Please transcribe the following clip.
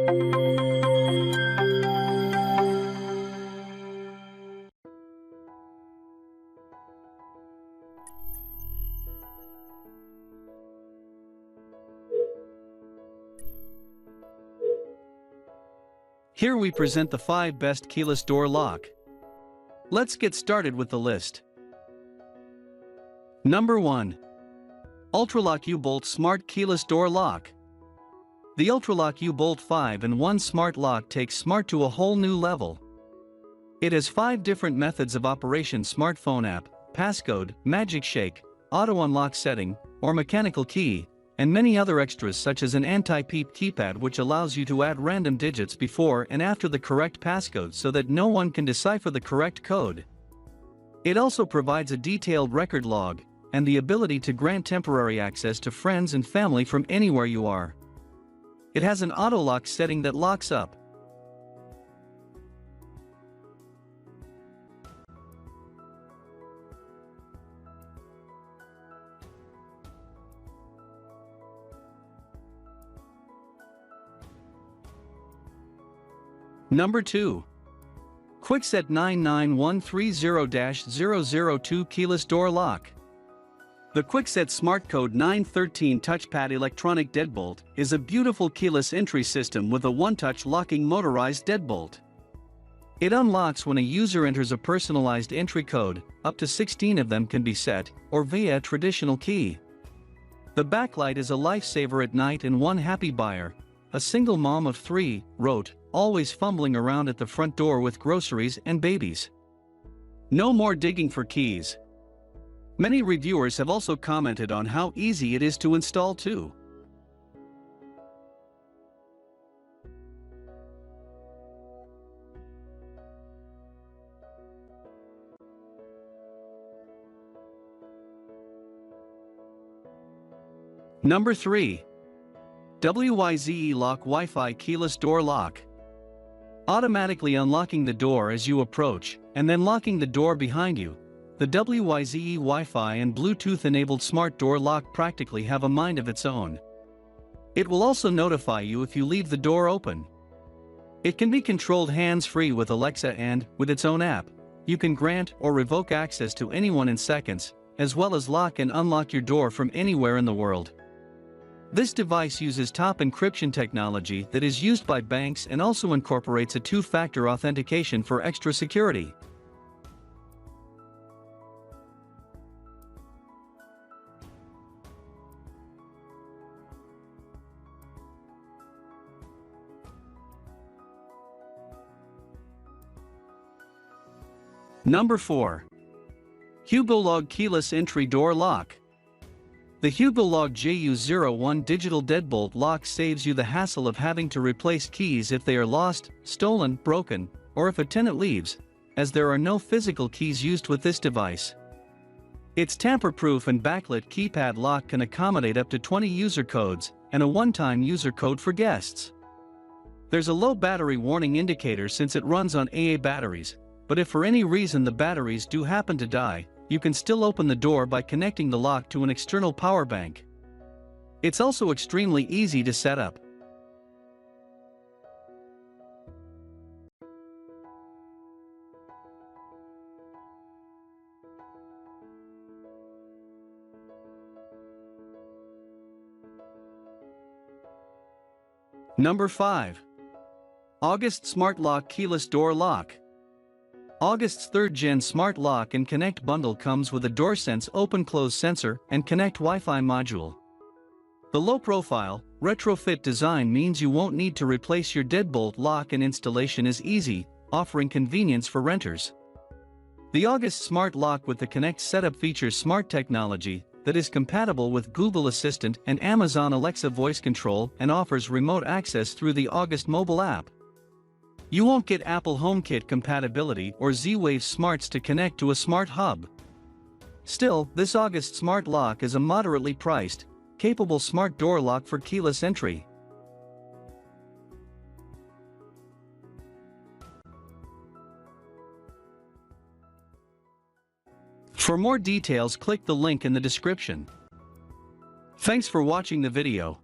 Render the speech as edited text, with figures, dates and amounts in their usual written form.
Here we present the 5 best keyless door lock. Let's get started with the list. Number 1. ULTRALOQ U-Bolt Smart Keyless Door Lock. The ULTRALOQ U-Bolt 5-in-1 Smart Lock takes smart to a whole new level. It has 5 different methods of operation: smartphone app, passcode, magic shake, auto unlock setting, or mechanical key, and many other extras such as an anti-peep keypad which allows you to add random digits before and after the correct passcode so that no one can decipher the correct code. It also provides a detailed record log and the ability to grant temporary access to friends and family from anywhere you are. It has an auto-lock setting that locks up. Number 2. Kwikset 99130-002 Keyless Door Lock. The Kwikset Smart Code 913 Touchpad Electronic Deadbolt is a beautiful keyless entry system with a one-touch locking motorized deadbolt. It unlocks when a user enters a personalized entry code, up to 16 of them can be set, or via a traditional key. The backlight is a lifesaver at night, and one happy buyer, a single mom of 3, wrote, "Always fumbling around at the front door with groceries and babies. No more digging for keys." Many reviewers have also commented on how easy it is to install too. Number 3. WYZE Lock WiFi Keyless Door Lock. Automatically unlocking the door as you approach, and then locking the door behind you, the WYZE Wi-Fi and Bluetooth-enabled smart door lock practically have a mind of its own. It will also notify you if you leave the door open. It can be controlled hands-free with Alexa, and, with its own app, you can grant or revoke access to anyone in seconds, as well as lock and unlock your door from anywhere in the world. This device uses top encryption technology that is used by banks and also incorporates a 2-factor authentication for extra security. Number 4. Hugolog Keyless Entry Door Lock. The Hugolog JU01 digital deadbolt lock saves you the hassle of having to replace keys if they are lost, stolen, broken, or if a tenant leaves, as there are no physical keys used with this device. Its tamper-proof and backlit keypad lock can accommodate up to 20 user codes and a one-time user code for guests. There's a low battery warning indicator since it runs on AA batteries, but if for any reason the batteries do happen to die, you can still open the door by connecting the lock to an external power bank. It's also extremely easy to set up. Number 5. August Smart Lock Keyless Door Lock. August's 3rd-gen Smart Lock and Connect bundle comes with a DoorSense open-close sensor and Connect Wi-Fi module. The low-profile, retrofit design means you won't need to replace your deadbolt lock, and installation is easy, offering convenience for renters. The August Smart Lock with the Connect setup features smart technology that is compatible with Google Assistant and Amazon Alexa voice control and offers remote access through the August mobile app. You won't get Apple HomeKit compatibility or Z-Wave smarts to connect to a smart hub. Still, this August Smart Lock is a moderately priced, capable smart door lock for keyless entry. For more details, click the link in the description. Thanks for watching the video.